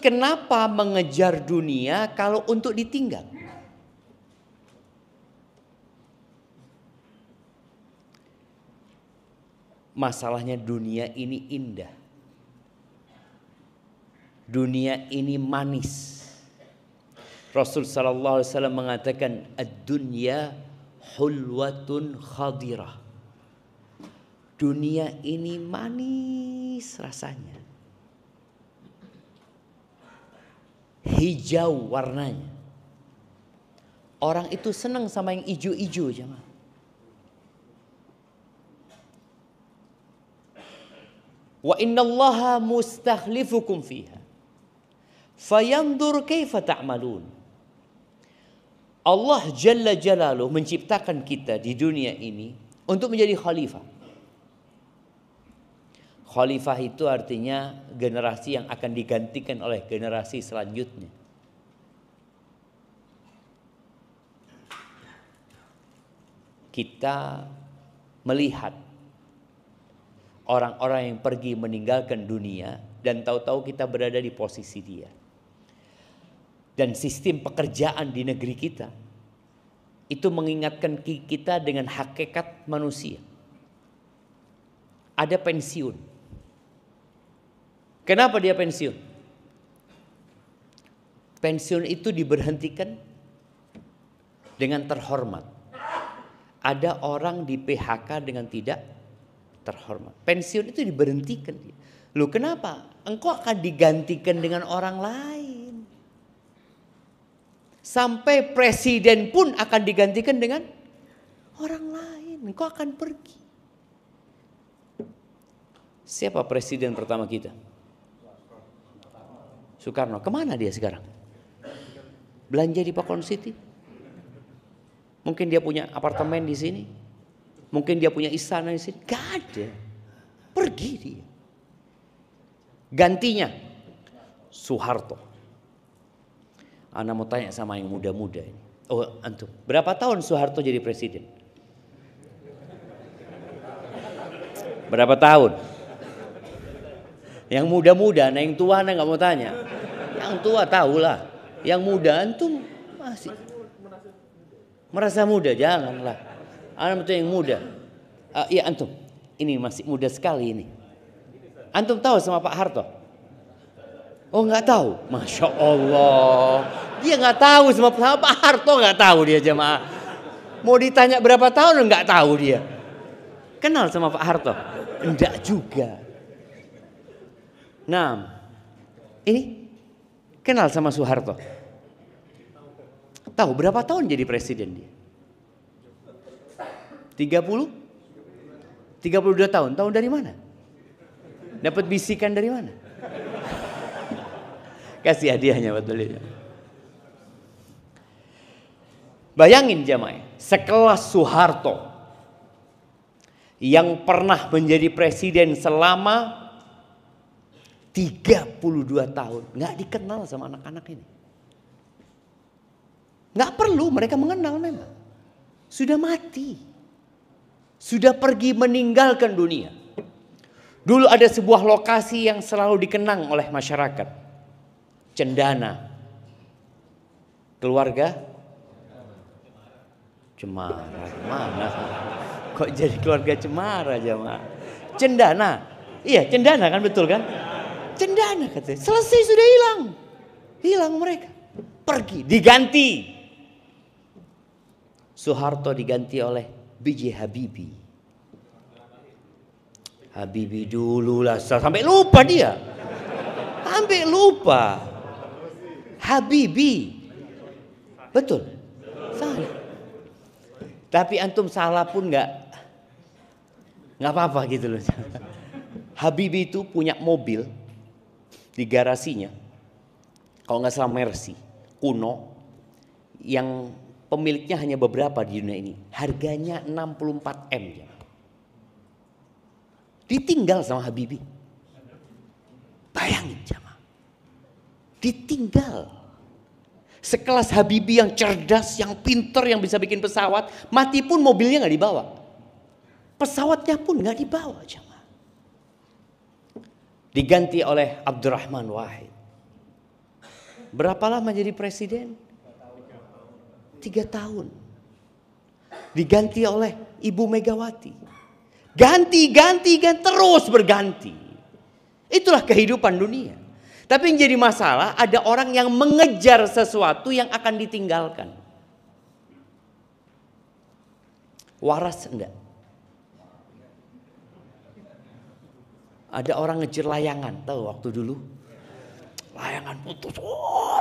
kenapa mengejar dunia kalau untuk ditinggal? Masalahnya dunia ini indah. Dunia ini manis. Rasul sallallahu alaihi wasallam mengatakan ad-dunya hulwatun khadirah. Dunia ini manis rasanya. Hijau warnanya. Orang itu senang sama yang hijau-hijau jemaah. Wa innallaha mustakhlifukum fiha. Fayandur kaifa ta'malun. Allah Jalla Jalaluhu menciptakan kita di dunia ini untuk menjadi khalifah. Khalifah itu artinya generasi yang akan digantikan oleh generasi selanjutnya. Kita melihat orang-orang yang pergi meninggalkan dunia dan tahu-tahu kita berada di posisi dia. Dan sistem pekerjaan di negeri kita itu mengingatkan kita dengan hakikat manusia. Ada pensiun. Kenapa dia pensiun? Pensiun itu diberhentikan dengan terhormat. Ada orang di PHK dengan tidak terhormat. Pensiun itu diberhentikan. Loh kenapa? Engkau akan digantikan dengan orang lain. Sampai presiden pun akan digantikan dengan orang lain. Engkau akan pergi. Siapa presiden pertama kita? Soekarno. Kemana dia sekarang? Belanja di Pakon City? Mungkin dia punya apartemen di sini. Mungkin dia punya istana di sini. Gak ada. Pergi dia. Gantinya Soeharto. Ana mau tanya sama yang muda-muda ini. Oh antum, berapa tahun Soeharto jadi presiden? Berapa tahun? Yang muda-muda, nah yang tua ana nggak mau tanya. Yang tua tahulah. Yang muda antum masih merasa muda, janganlah. Ana betul yang muda. Iya antum, ini masih muda sekali ini. Antum tahu sama Pak Harto? Oh nggak tahu, masya Allah. Dia nggak tahu sama Pak Harto, nggak tahu dia jemaah. Mau ditanya berapa tahun nggak tahu dia. Kenal sama Pak Harto? Enggak juga. Nah, ini kenal sama Soeharto. Tahu berapa tahun jadi presiden dia? 30? 32 tahun. Tahu dari mana? Dapat bisikan dari mana? Kasih hadiahnya buat beliau. Bayangin jamaah, sekelas Soeharto yang pernah menjadi presiden selama 32 tahun. Nggak dikenal sama anak-anak ini. Nggak perlu mereka mengenal memang. Sudah mati. Sudah pergi meninggalkan dunia. Dulu ada sebuah lokasi yang selalu dikenang oleh masyarakat. Cendana. Keluarga Cemara. Mana? Kok jadi keluarga Cemara jemaah? Cendana. Iya, Cendana kan betul kan? Cendana katanya. Selesai sudah hilang. Hilang mereka. Pergi, diganti. Soeharto diganti oleh B.J. Habibie. Habibie dulu lah, sampai lupa dia. Sampai lupa. Habibie. Betul. Salah. Tapi antum salah pun nggak apa-apa gitu loh. Habibie itu punya mobil di garasinya. Kalau nggak salah Mercy kuno yang pemiliknya hanya beberapa di dunia ini. Harganya 64 M. Ditinggal sama Habibie. Bayangin jamaah. Ditinggal. Sekelas Habibie yang cerdas, yang pinter, yang bisa bikin pesawat. Mati pun mobilnya gak dibawa. Pesawatnya pun gak dibawa jamaah. Diganti oleh Abdurrahman Wahid. Berapa lama jadi presiden? 3 tahun. Diganti oleh Ibu Megawati. Ganti, terus berganti. Itulah kehidupan dunia. Tapi yang jadi masalah, ada orang yang mengejar sesuatu yang akan ditinggalkan. Waras enggak? Ada orang ngejar layangan, tahu waktu dulu? Layangan putus,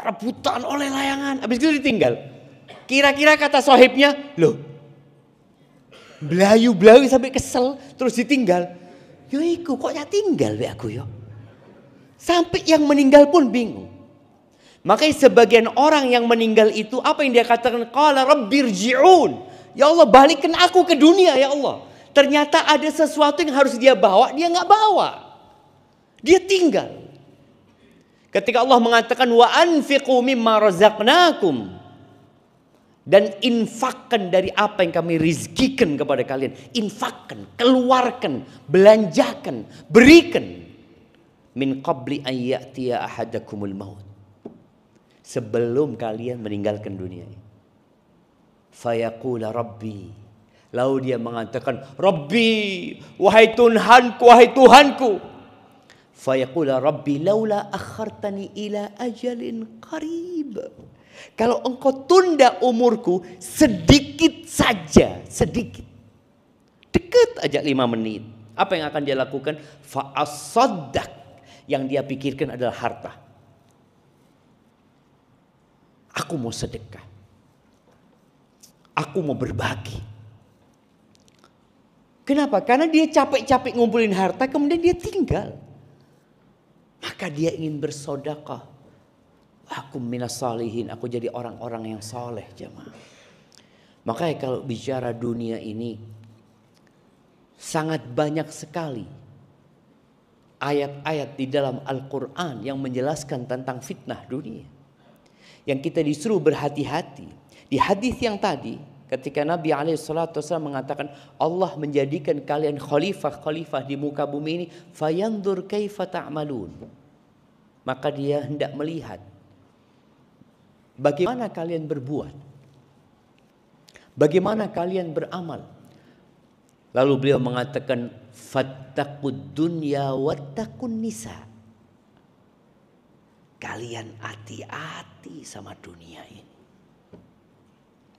rebutan oleh layangan. Habis itu ditinggal. Kira-kira kata sohibnya, loh, belayu-belayu sampai kesel, terus ditinggal. Yo iku kok ya tinggal be aku yo. Sampai yang meninggal pun bingung. Makanya sebagian orang yang meninggal itu apa yang dia katakan? Qala rabbirji'un. Ya Allah, balikin aku ke dunia ya Allah. Ternyata ada sesuatu yang harus dia bawa, dia nggak bawa. Dia tinggal. Ketika Allah mengatakan wa anfiqu mimma razaqnakum, dan infakkan dari apa yang kami rizkikan kepada kalian. Infakkan, keluarkan, belanjakan, berikan. Min qabli an ya'tiya ahadakumul maut. Sebelum kalian meninggalkan dunia ini. Fayaqula Rabbi. Lalu dia mengatakan, Rabbi, wahai Tuhanku. Fayaqula Rabbi laula akhartani ila ajalin qarib. Kalau engkau tunda umurku sedikit saja, sedikit. Dekat aja 5 menit. Apa yang akan dia lakukan? Fa'asaddaq. Yang dia pikirkan adalah harta. Aku mau sedekah. Aku mau berbagi. Kenapa? Karena dia capek-capek ngumpulin harta, kemudian dia tinggal. Maka dia ingin bersedekah. Aku minas salihin, aku jadi orang-orang yang soleh jemaah. Makanya kalau bicara dunia ini sangat banyak sekali ayat-ayat di dalam Al-Quran yang menjelaskan tentang fitnah dunia. Yang kita disuruh berhati-hati. Di hadis yang tadi ketika Nabi SAW mengatakan Allah menjadikan kalian khalifah di muka bumi ini, fayandur kaifa ta'malun. Maka dia hendak melihat bagaimana kalian berbuat. Bagaimana kalian beramal. Lalu beliau mengatakan fattaqud dunya wattaqun nisa. Kalian hati-hati sama dunia ini.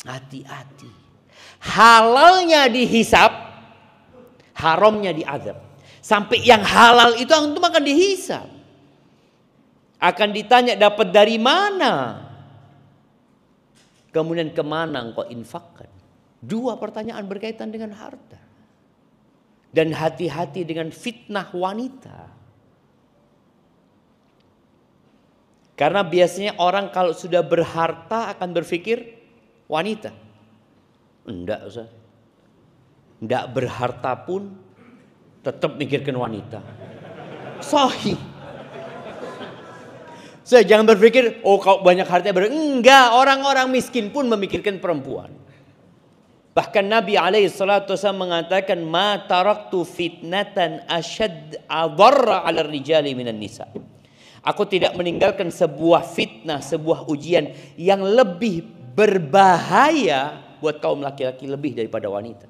Hati-hati. Halalnya dihisap, haramnya diazab. Sampai yang halal itu antum akan dihisap. Akan ditanya dapat dari mana? Kemudian kemana engkau infakkan? 2 pertanyaan berkaitan dengan harta. Dan hati-hati dengan fitnah wanita. Karena biasanya orang kalau sudah berharta akan berpikir wanita. Enggak Ustaz. Enggak berharta pun tetap mikirkan wanita. Sahih. Saya jangan berpikir, oh kalau banyak harta enggak, orang-orang miskin pun memikirkan perempuan. Bahkan Nabi SAW mengatakan, ma taraktu fitnatan asyad adarra ala rijali minan nisa. Aku tidak meninggalkan sebuah fitnah, sebuah ujian yang lebih berbahaya buat kaum laki-laki lebih daripada wanita.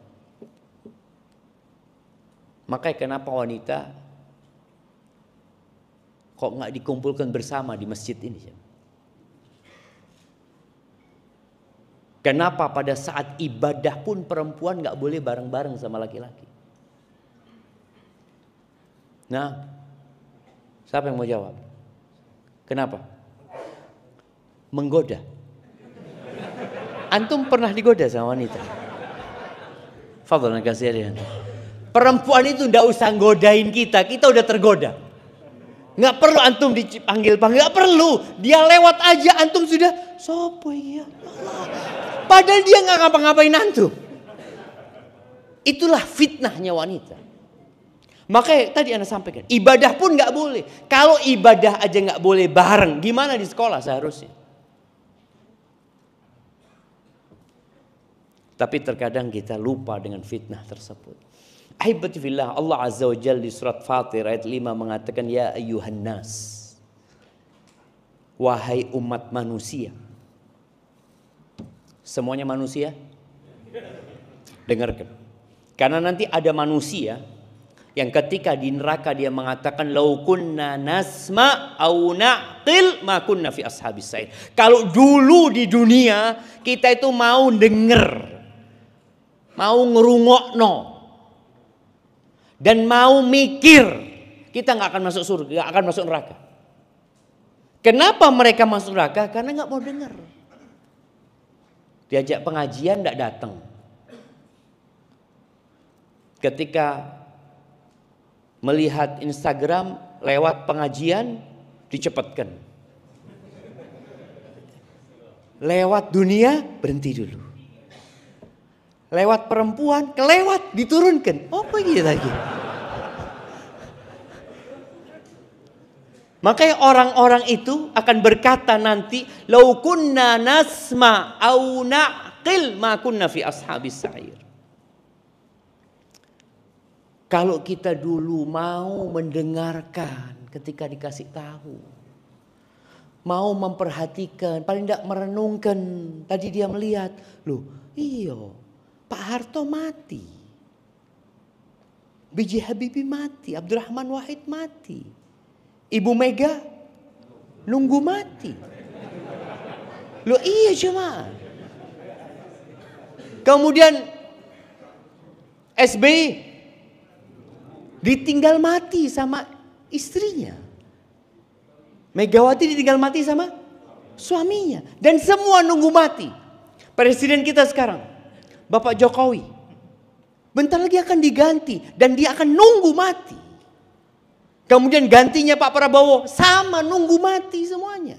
Makanya kenapa wanita kok nggak dikumpulkan bersama di masjid ini? Kenapa pada saat ibadah pun perempuan nggak boleh bareng-bareng sama laki-laki? Nah, siapa yang mau jawab? Kenapa? Menggoda. Antum pernah digoda sama wanita? Fadlan kasih dia. Perempuan itu nggak usah godain kita udah tergoda. Nggak perlu antum dipanggil-panggil, nggak perlu. Dia lewat aja antum sudah sopo ya. Padahal dia nggak ngapa-ngapain antum. Itulah fitnahnya wanita. Makanya tadi Anda sampaikan, ibadah pun nggak boleh. Kalau ibadah aja nggak boleh bareng, gimana di sekolah seharusnya? Tapi terkadang kita lupa dengan fitnah tersebut. Ahibati fillah, Allah Azza wa Jalla di surat Fatir ayat 5 mengatakan, ya ayyuhan nas. Wahai umat manusia. Semuanya manusia. Dengarkan. Karena nanti ada manusia yang ketika di neraka dia mengatakan lau kunna nasma au naqil ma kunna fi ashabis sa'ir. Kalau dulu di dunia kita itu mau denger, mau ngerungokno dan mau mikir, kita nggak akan masuk surga, nggak akan masuk neraka. Kenapa mereka masuk neraka? Karena nggak mau dengar. Diajak pengajian nggak datang. Ketika melihat Instagram lewat pengajian dicepatkan. Lewat dunia berhenti dulu. Lewat perempuan kelewat diturunkan. Apa gitu lagi? Makanya orang-orang itu akan berkata nanti, "Lau kunna nasma au naqil ma kunna fi ashabis sa'ir." Kalau kita dulu mau mendengarkan ketika dikasih tahu, mau memperhatikan, paling tidak merenungkan. Tadi dia melihat, loh, iyo, Pak Harto mati, B.J. Habibie mati, Abdurrahman Wahid mati, Ibu Mega nunggu mati. Loh iya jemaah. Kemudian SBY ditinggal mati sama istrinya. Megawati ditinggal mati sama suaminya. Dan semua nunggu mati. Presiden kita sekarang, Bapak Jokowi, bentar lagi akan diganti. Dan dia akan nunggu mati. Kemudian gantinya Pak Prabowo, sama nunggu mati semuanya.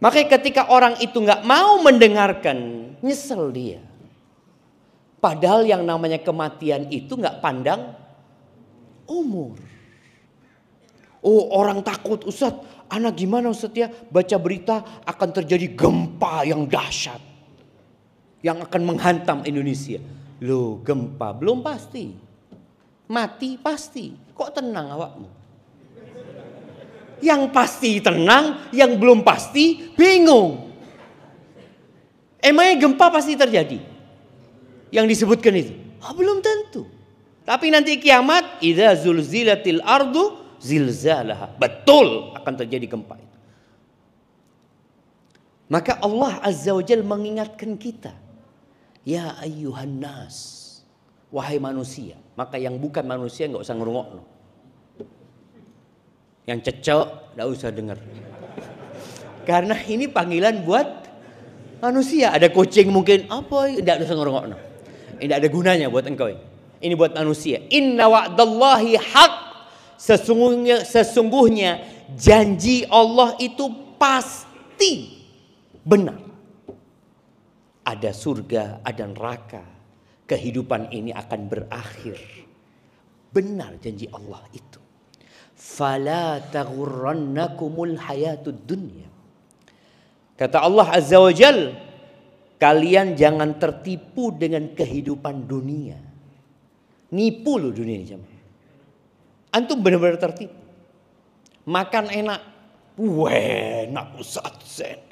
Makanya ketika orang itu nggak mau mendengarkan, nyesel dia. Padahal yang namanya kematian itu nggak pandang umur. Oh orang takut, Ustadz, anak gimana Ustadz ya? Baca berita akan terjadi gempa yang dahsyat. Yang akan menghantam Indonesia. Loh gempa belum pasti. Mati pasti. Kok tenang awakmu? Yang pasti tenang, yang belum pasti bingung. Emangnya gempa pasti terjadi? Yang disebutkan itu? Belum tentu. Tapi nanti kiamat, idza zulzilatil ardu zilzalaha. Betul akan terjadi gempa itu. Maka Allah Azza wa Jalla mengingatkan kita. Ya ayyuhan nas, wahai manusia. Maka yang bukan manusia nggak usah ngerungokno. Yang cecok nggak usah dengar. Karena ini panggilan buat manusia. Ada kucing mungkin apa? Nggak usah ngerungokno. Ini ada gunanya buat engkau. Ini buat manusia. Inna wa'dallahi haq. Sesungguhnya janji Allah itu pasti benar. Ada surga, ada neraka. Kehidupan ini akan berakhir. Benar janji Allah itu. Fala taghurrannakumul hayatud dunya. Kata Allah Azza wa Jal, kalian jangan tertipu dengan kehidupan dunia. Nipu loh dunia ini jemaah. Antum benar-benar tertipu. Makan enak. Enak Ustaz Zen.